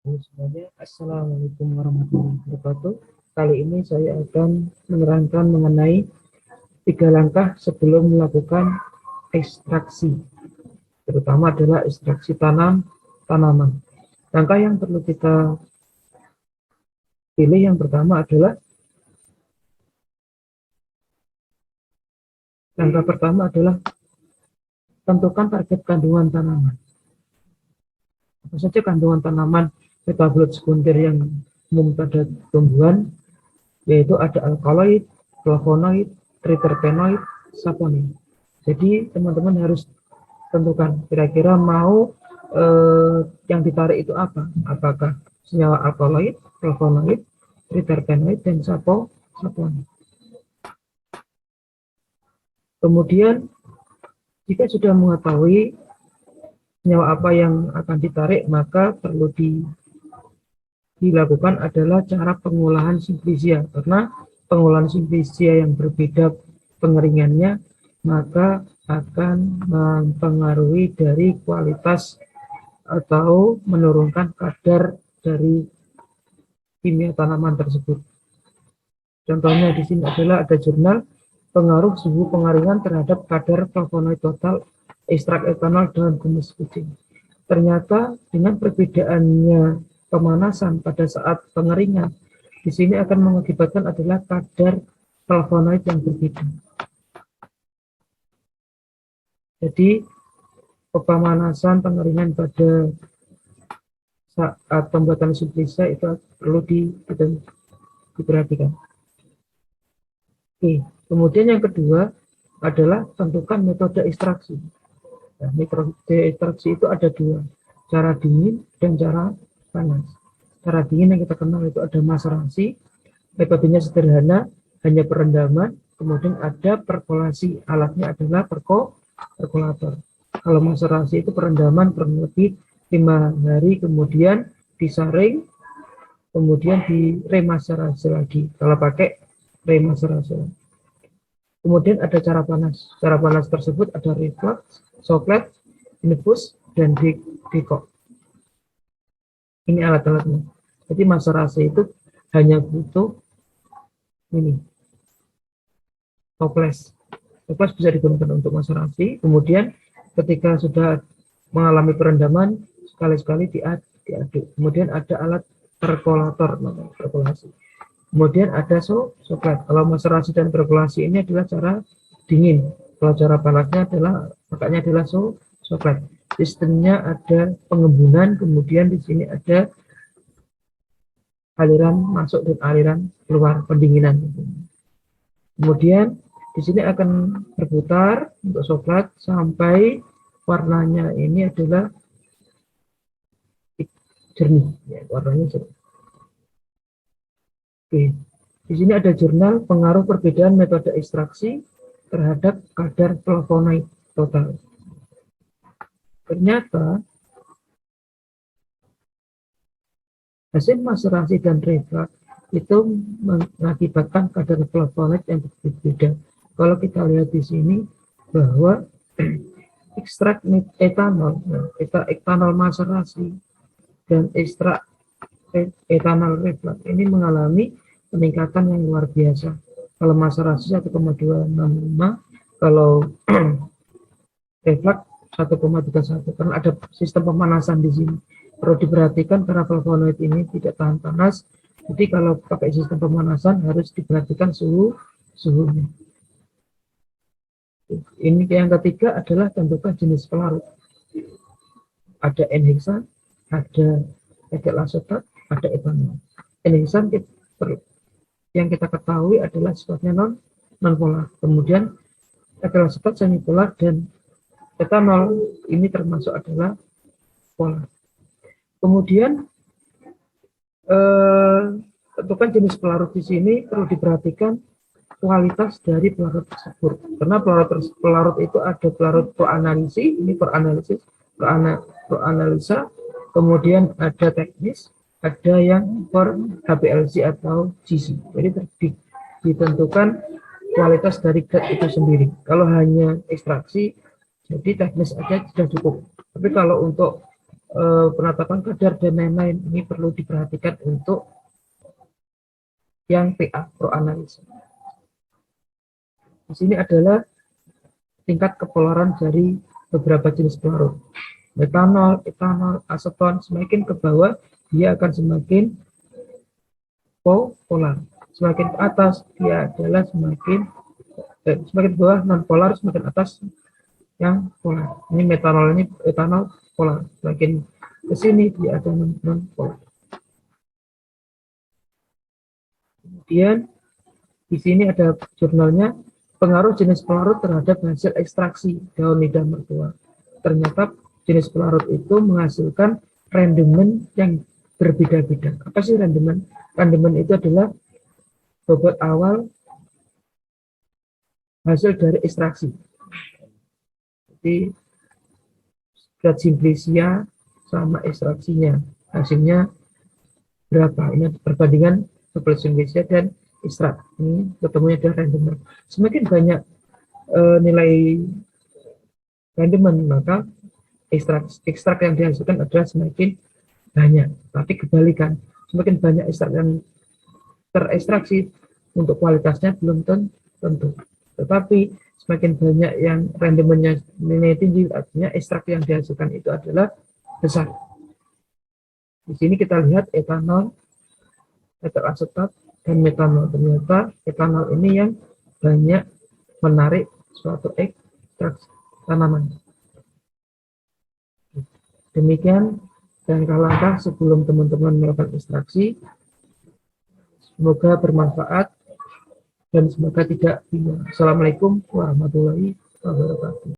Halo semuanya, Assalamualaikum warahmatullahi wabarakatuh. Kali ini saya akan menerangkan mengenai 3 langkah sebelum melakukan ekstraksi, terutama adalah ekstraksi tanaman. Langkah yang perlu kita pilih yang pertama adalah tentukan target kandungan tanaman. Apa saja kandungan tanaman metabolit sekunder yang umum pada tumbuhan, yaitu ada alkaloid, flavonoid, triterpenoid, saponin. Jadi teman-teman harus tentukan kira-kira mau yang ditarik itu apa? Apakah senyawa alkaloid, flavonoid, triterpenoid, dan saponin. Kemudian jika sudah mengetahui senyawa apa yang akan ditarik, maka perlu dilakukan adalah cara pengolahan simplisia, karena pengolahan simplisia yang berbeda pengeringannya maka akan mempengaruhi dari kualitas atau menurunkan kadar dari kimia tanaman tersebut. Contohnya di sini adalah ada jurnal pengaruh suhu pengeringan terhadap kadar flavonoid total ekstrak etanol dalam kumis kucing. Ternyata dengan perbedaannya pemanasan pada saat pengeringan, di sini akan mengakibatkan adalah kadar flavonoid yang berbeda. Jadi pemanasan pengeringan pada saat pembuatan simplisa itu perlu diperhatikan. Oke, kemudian yang kedua adalah tentukan metode ekstraksi. Nah, metode ekstraksi itu ada dua, cara dingin dan cara panas. Cara dingin yang kita kenal itu ada maserasi, metodenya sederhana, hanya perendaman, kemudian ada perkolasi, alatnya adalah perkolator. Kalau maserasi itu perendaman kurang lebih 5 hari, kemudian disaring, kemudian diremaserasi lagi kalau pakai remaserasi. Kemudian ada cara panas. Cara panas tersebut ada reflux, soklet, infus, dan dekok. Ini alat-alatnya. Jadi maserasi itu hanya butuh ini, toples. Toples bisa digunakan untuk maserasi. Kemudian ketika sudah mengalami perendaman, sekali-sekali diaduk. Kemudian ada alat perkolator, namanya perkolasi. Kemudian ada soklet. Kalau maserasi dan perkolasi ini adalah cara dingin. Kalau cara panasnya adalah makanya adalah soklet. Sistemnya ada pengembunan, kemudian di sini ada aliran masuk dan aliran keluar pendinginan. Kemudian di sini akan berputar untuk soklet sampai warnanya ini adalah jernih, ya, warnanya jernih. Oke, di sini ada jurnal pengaruh perbedaan metode ekstraksi terhadap kadar flavonoid total. Ternyata hasil maserasi dan reflux itu mengakibatkan kadar flavonoid yang berbeda. Kalau kita lihat di sini bahwa ekstrak etanol, etanol maserasi dan ekstrak etanol reflux ini mengalami peningkatan yang luar biasa. Kalau maserasi 1,265, kalau reflux 1,31, karena ada sistem pemanasan di sini. Perlu diperhatikan karena flavonoid ini tidak tahan panas. Jadi kalau pakai sistem pemanasan harus diperhatikan suhunya. Ini yang ketiga adalah tentukan jenis pelarut. Ada N-heksan, ada etil asetat, ada etanol. N-heksan yang kita ketahui adalah sifatnya non-polar. Kemudian etil asetat semipolar dan etanol ini termasuk adalah polar. Kemudian tentukan jenis pelarut di sini perlu diperhatikan kualitas dari pelarut tersebut. Karena pelarut itu ada pelarut proanalisa, kemudian ada teknis, ada yang for HPLC atau GC. Jadi ditentukan kualitas dari gas itu sendiri. Kalau hanya ekstraksi, jadi teknis aja sudah cukup. Tapi kalau untuk penetapan kadar dan lain-lain. Ini perlu diperhatikan untuk yang PA, proanalisa. Di sini adalah tingkat kepolaran dari beberapa jenis pelarut. Metanol, etanol, aseton, semakin ke bawah dia akan semakin polar. Semakin ke atas dia adalah semakin ke bawah non polar, semakin atas yang polar. Ini metanol, ini etanol polar. Semakin ke sini dia ada non polar. Kemudian di sini ada jurnalnya, pengaruh jenis pelarut terhadap hasil ekstraksi daun lidah mertua. Ternyata jenis pelarut itu menghasilkan rendemen yang berbeda-beda. Apa sih rendemen? Rendemen itu adalah bobot awal hasil dari ekstraksi. Jadi grad simplicia sama ekstraksinya, hasilnya berapa? Ini perbandingan grad simplicia dan ekstrak. Ini ketemunya adalah rendemen. Semakin banyak nilai rendemen, maka ekstrak yang dihasilkan adalah semakin banyak. Tapi kebalikan, semakin banyak ekstrak yang terekstraksi, untuk kualitasnya belum tentu. Tetapi semakin banyak yang rendemennya nilai tinggi, artinya ekstrak yang dihasilkan itu adalah besar. Di sini kita lihat etanol, etil asetat, dan metanol. Ternyata etanol ini yang banyak menarik suatu ekstrak tanaman. Demikian langkah-langkah sebelum teman-teman melakukan ekstraksi. Semoga bermanfaat dan semoga tidak bingung. Assalamualaikum warahmatullahi wabarakatuh.